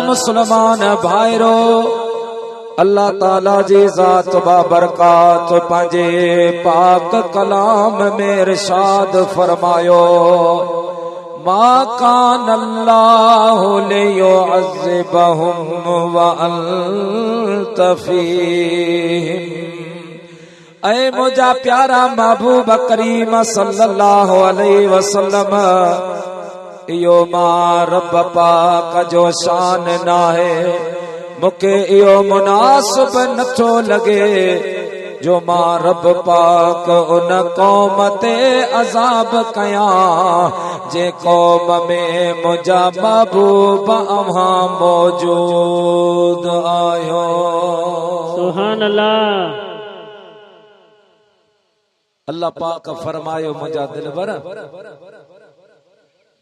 मुसलमान भाईरो अल्लाह ताला जी ज़ात बाबरकात पंजे पाक कलाम में इरशाद फरमायो मा कान अल्लाहु लियुअज़्ज़िबहुम व अंत फ़ीहिम। ऐ मुझा प्यारा महबूब करीम सल्लल्लाहु अलैहि वसल्लम इयो मां रब पाक जो शान ना है मुके इयो मुनासिब नथो लगे जो मां रब पाक उन कौम ते अज़ाब कया जे कौम में मुझा महबूब अव्हां मौजूद आयो। सुभान अल्लाह। अल्लाह पाक फरमायो मुझा दिलबर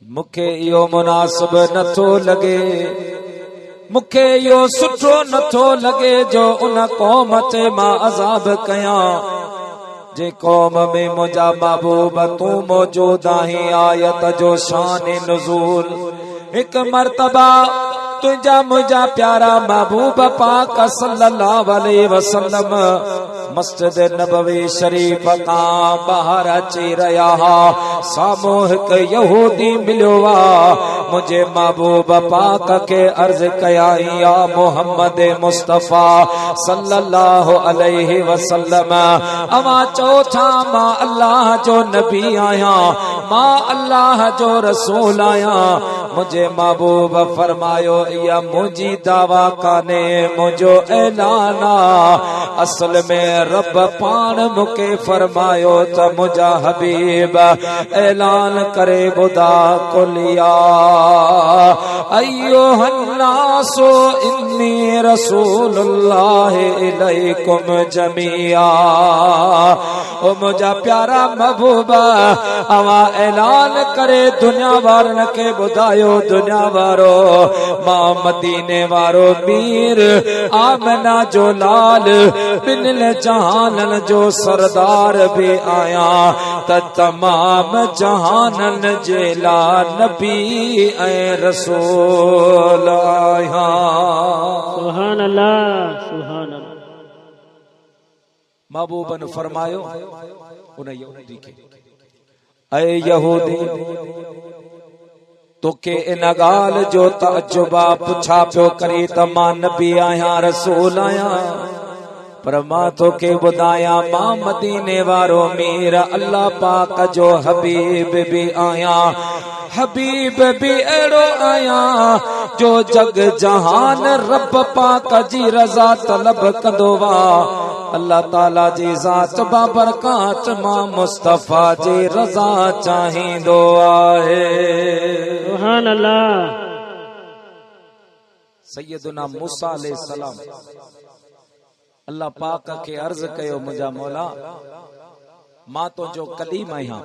मुखे इयो मुनासिब नथो लगे मुखे इयो सुठो नथो लगे जो उन कौम ते मां अज़ाब कया जे कौम में मुझा महबूब तू मौजूद आहीं। आयत जो शान नुज़ूल एक मर्तबा तुझा मुझा प्यारा महबूब पाक सल्लल्लाहु अलैहि वसल्लम मस्जिद नबवी शरीफ का बाहर अची रहा हा सामो हिक यहूदी मिलियो वा मुझे महबूब पाक के अर्ज कया या मोहम्मद मुस्तफा सल्लल्लाहु अलैहि वसल्लम अवा चौथा मां अल्लाह जो नबी आया मां अल्लाह जो रसूल आया। मुझे महबूब फरमायो या मुझी दावा काने मुझो ऐलाना असल में रब पान मुके फरमायो त मुझा हबीब ऐलान करे बुदा कुलिया अय्युहन्नासु इन्नी रसूलुल्लाह इलैकुम जमिया। ओ मुझा प्यारा महबूबा अवा ऐलान करे दुनिया वारन के बुधायो दुनिया वारो मां मदीने वारो मीर आमना जो लाल बिन जहानन जो सरदार भी आया त तमाम जहानन जेला नबी ऐ रसूल आया। सुभान अल्लाह सुभान अल्लाह। महबूबन फरमायो उन यहूदी के ऐ यहूदी तोके इन गाल जो तजुबा पुछा पियो करी त मां नबी आया रसूल आया पर मां तोके बुधाया मां मदीने वारो मीर अल्लाह पाक जो हबीब भी आया हबीब भी एड़ो आया जो जग जहान रब पाक जी रजा तलब कंदो वा अल्लाह ताला जी ज़ात बाबरकात मां मुस्तफा जी रजा चाहींदो आहे। सुभान अल्लाह। सैयदना मूसा अलैहिस्सलाम अल्लाह पाक के अर्ज कयो मुझा मौला मां तो जो कलीम आया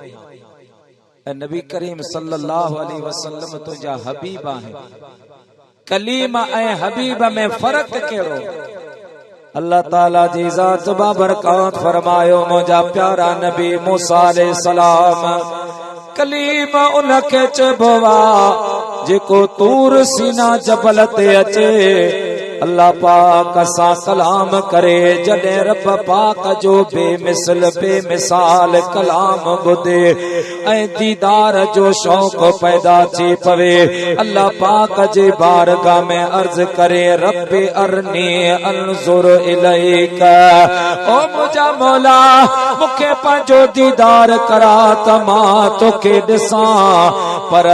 नबी करीम सल्लल्लाहु अलैहि वसल्लम तुझा हबीब आहे कलीम ऐ हबीब में फर्क केड़ो। अल्लाह ताला जी ज़ात बाबरकात फरमायो मुझा प्यारा नबी मूसा अलैहिस्सलाम कलीम उनके चबवा जेको तूर सीना जबल ते अचे अल्लाह पाक सा कलाम करे जडे रब पाक जो बेमिसल बेमिसाल कलाम बुधे ऐ दीदार जो शौक पैदा थी पवे अल्लाह पाक जे बारगाह में अर्ज करे रब अरनी अनजुर इलैक ओ मुझा मौला मुखे पंजो दीदार करा तमा तोके दिसा पर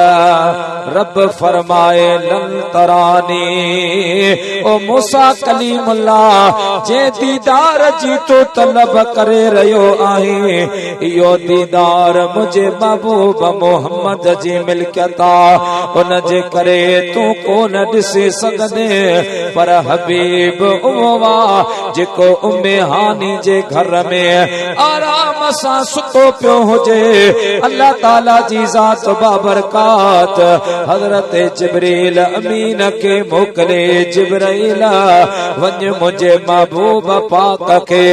रब फरमाए लन तरानी ओ मूसा कलीमुल्लाह जे दीदार जी तो तलब करे रयो आहे यो दीदार मुझे महबूब मोहम्मद जी मिलकता उन जे करे तू कोन दिसे सगदे पर हबीब उवा जेको उम्मे हानी जे घर में आराम सां सुतो पियो हुजे, अल्लाह ताला जी ज़ात बाबरकात हज़रत जिब्रील अमीन के मोकले, जिब्राइल वञ मुझे महबूब पाक के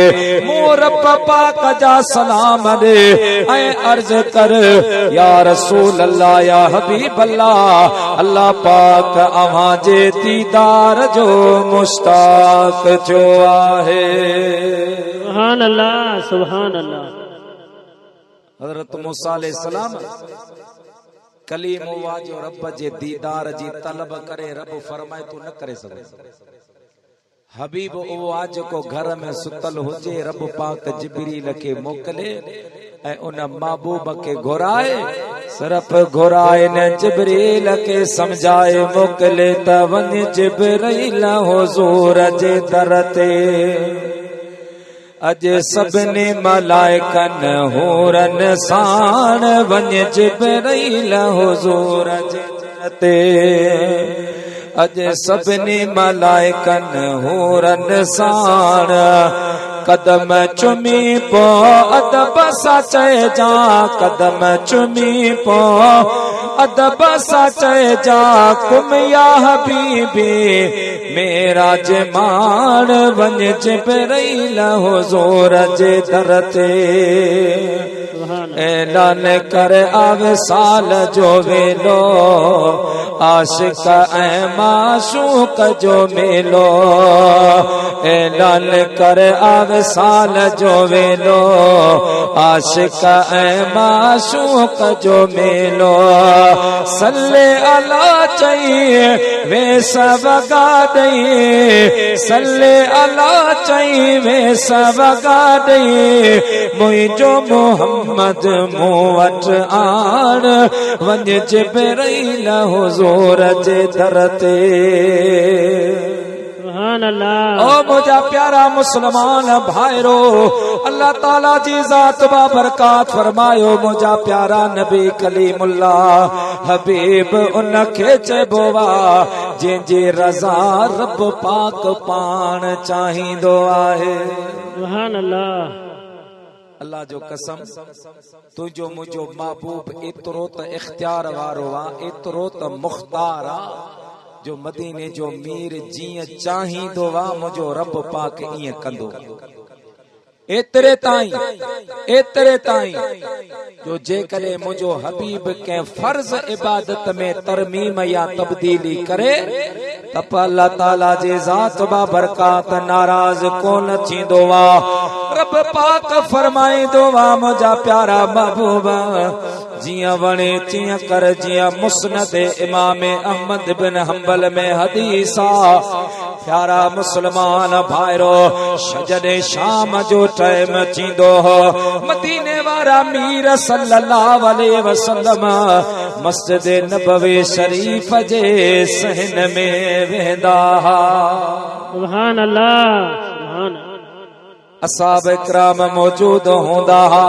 मूं रब पाक जा सलाम दे ऐं अर्ज कर, या रसूल अल्लाह या हबीब अल्लाह, अल्लाह पाक अव्हां जे दीदार जो मुश्ताक थियो आहे। सुभान अल्लाह, सुभान अल्लाह। हज़रत मूसा अलैहिस्सलाम कलीम हुआ जो रब जे दीदार जी तलब करे, रब फरमाए तू न करे सघे। हबीब उहो आ जेको घर में सुतल हुजे, रब पाक जिब्रील खे मोकले ऐं उन महबूब खे घुराए, सिर्फ घुराए न जिब्रील खे समझाए मोकले त वञ जिब्रील हुज़ूर जे दर ते। अज सभिनी मलाइकन हूरन साण वञ जिब्रील हुज़ूर जे दर ते। अज सभिनी मलाइकन हूरन साण कदम चुमी पो अदब सां चइजा, कदम चुमी पो अदब सां चइजा, कुम या हबीबी मेरा जे माण वञ जिब्रील हुज़ूर जे दर ते। ऐलान कर आवे साल जो वेलो, आशिक ऐं माशूक जो मेलो। ऐलान कर आवे साल जो वेलो, आशिक ऐं माशूक जो मेलो। सल्ले अला चई वेस वगा ॾई, सल्ले अला चई वेस वगा ॾई, मुंहिंजो मोहम्मद मूं वटि आण वञ जिब्रील हुज़ूर जे दर ते। सुभान अल्लाह। ओ मुझा प्यारा मुसलमान भाइरो, अल्लाह ताला जी ज़ात बाबरकात फरमायो मुझा प्यारा नबी कलीमुल्लाह हबीब उन खे चइबो आहे जंहिंजी रज़ा रब पाक पाण चाहींदो आहे। सुभान अल्लाह। अल्लाह जो कसम, तुंहिंजो मुंहिंजो महबूब एतिरो त इख्तियार वारो आहे, एतिरो त मुख्तार आहे जो मदीने जो मीर जीअं चाहींदो आहे मुंहिंजो रब पाक ईअं कंदो। एतिरे ताईं जो जेकॾहिं मुंहिंजो हबीब कंहिं फर्ज़ इबादत में तरमीम या तब्दीली करे त अल्लाह ताला जे ज़ात बाबरकात नाराज़ कोन थींदो आहे। रब पाक फरमाईंदो आहे मुंहिंजा प्यारा महबूब जियां वणे तीअं कर, जियां मुस्नद इमाम अहमद बिन हंबल में हदीस आ। प्यारा मुसलमान भाइरो, जॾहिं शाम जो टाइम थींदो हो, मदीने वारा मीर सल्लल्लाहु अलैहि वसल्लम मस्जिद नबवी शरीफ जे सहन में वेंदा हा। सुभान अल्लाह, सुभान अल्लाह। असहाब इकराम मौजूद होंदा हा,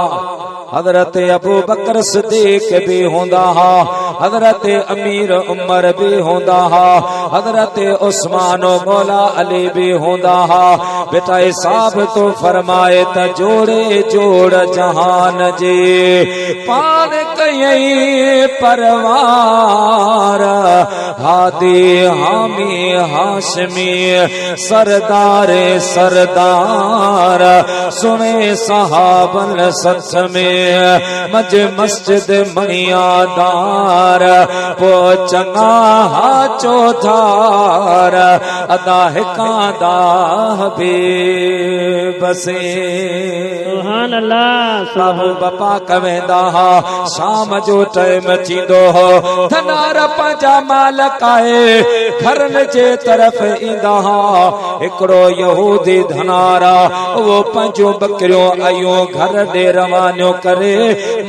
हजरत अबू बकर सिद्दीक भी होंदा हा, हजरत अमीर उमर भी होंदा हा, हजरत उस्मान मौला अली भी होंदा हा। बेटा साहब तो फरमाए त जोड़े जोड़ जहान जे पान कयई परवार, हादी हामी हाशमी सरदारे सरदार, सुने सहाबन सच में मज मस्जिद मणियादार, पो चंगा हा चौधार अदा हिकादा भी बसे। सुभान अल्लाह। सब बपा कवेंदा हा, शाम जो टाइम थींदो हो, धनार पंहिंजा मालक आए घरन जे तरफ ईंदा हा। हिकिड़ो यहूदी धनारा वो पंहिंजो बकरियों आयो घर ॾे रवानो करे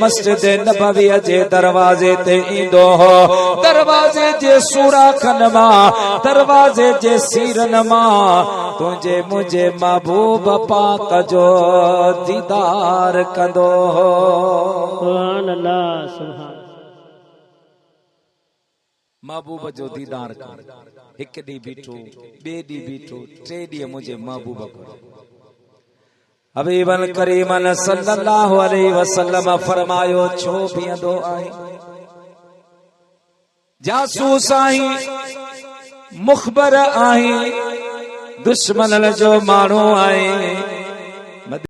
मस्जिद नबवी जे दरवाजे ते ईंदो हो। दरवाजे जे सुराखन मां, दरवाजे जे सीरन मां तुंहिंजे मुंहिंजे महबूब पाक जो दीदार कंदो हो। सुभान अल्लाह, सुभान। महबूब जो दीदार कर, हिकु ॾींहुं बीठो, ॿिए ॾींहुं बीठो, टे ॾींहं मुंहिंजे महबूब को हबीबन करीमन सल्लल्लाहु अलैहि वसल्लम फरमायो छो बीहंदो आहे जासूस आहीं मुखबर आहीं दुश्मन जो माण्हू आहे